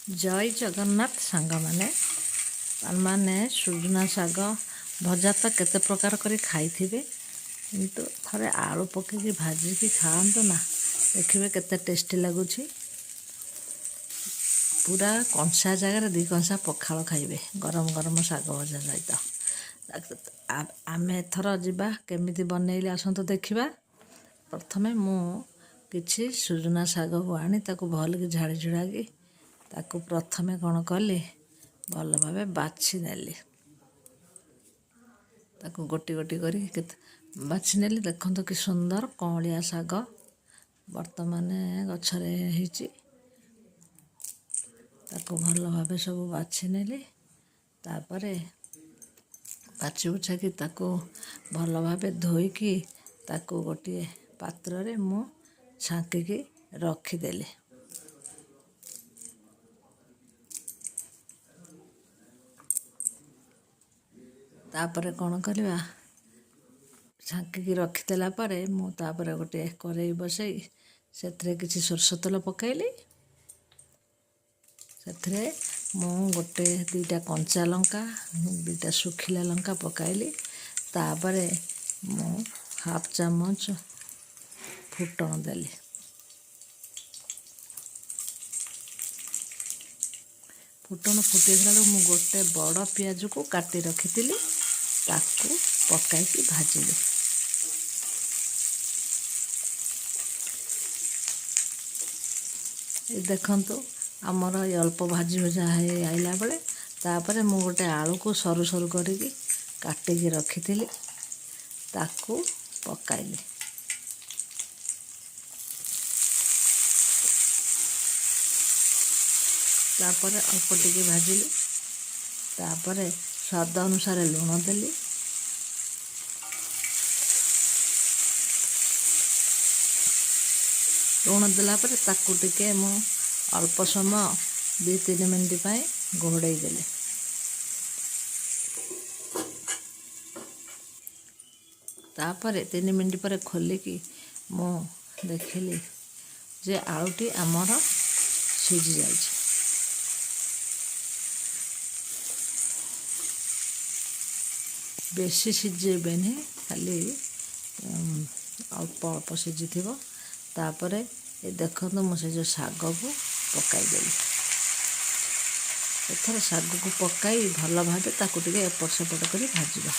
जय जगन्नाथ सांग मैंने सुजना शाग भजा तो केते प्रकार कर खाई किंतु थोड़े आलू पकई भाजिकी खाआंतु ना देखिए केते टेस्टी लगुच पूरा कंसा जगार दी कंसा पखाल खाइबे गरम गरम शाग भजा सहित आम एथर जा केमी बनइले आसतु देखा प्रथमे मु किछि सुजना शाग को आनी ताको भल कि झाड़ी झुड़ाकी ताको प्रथमे कौन कली भल भाव बाछि नेली ताको गोटी गोटी करी बाछि नेली देखो कि सुंदर कौलिया शाग वर्तमान गछरे हिची ताको भल भाव सब बाछि नेली तापरे बाछि बुछा कि ताको भल भाव धोईकी ताको गोटे पात्र रे मु छांकी रखीदेली तापर कौन करवा छांकी रखीदेला मुझे गोटे कड़ाई बसई से किसी सोरष तेल पकईली से गोटे दुईटा कंचा लंका दुईटा सुखिला लंका पकईली तापर मु हाफ चामच फुटण देली फुटण फुटेला मु गोटे बड़ पियाज को काटी रखी ताकू पकाई भाजिली देखंतु आमर अल्प भाजी भजा आइला बेले तापर मु गोटे आलू को सरू सरू करिकी काटिकी रखी ताकू पकाइली तापर अल्प टिके भाजिली तापर स्वाद अनुसार लुण देली लुण देला पर ताकू टिके मु अल्प समय 2-3 मिनट पाई घोड़ाई देली तापर 3 मिनट पर खोलिकी मु देखिली जे आलूटी आमर सिझी जाइए बेसी सिझेबेनि खाली अल्प अल्प सिझी थी तापर ये देखो मुझे जो शाग को पकईदेली एथर शाग को पकाई भल भाव ताकू टे एपट सेपट कर भाजवा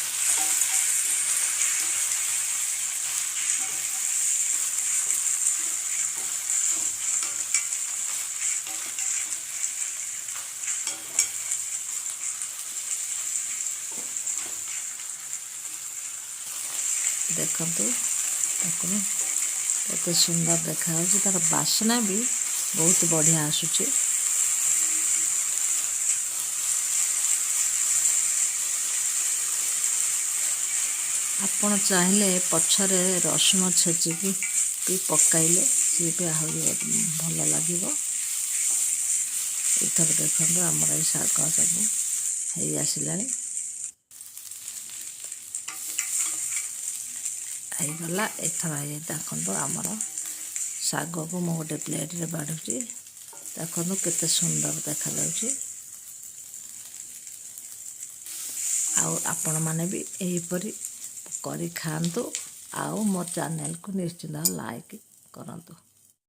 देखंतु केते सुंदर देखा तार बासना भी बहुत बढ़िया आसुचे आपण चाहिले पछरे रसुण छेचिकी भी पकाइले सी भी आहरी भल लगे इथर देखो आमर शाग सब हो आसला गला एथर देखो आमर शाग को मु गोटे प्लेट रे बाढ़ुची देखो केते सुंदर देखा आपण माने भी एहीपरी करी खातु आउ मो चैनल को निश्चिंत लाइक करंतु।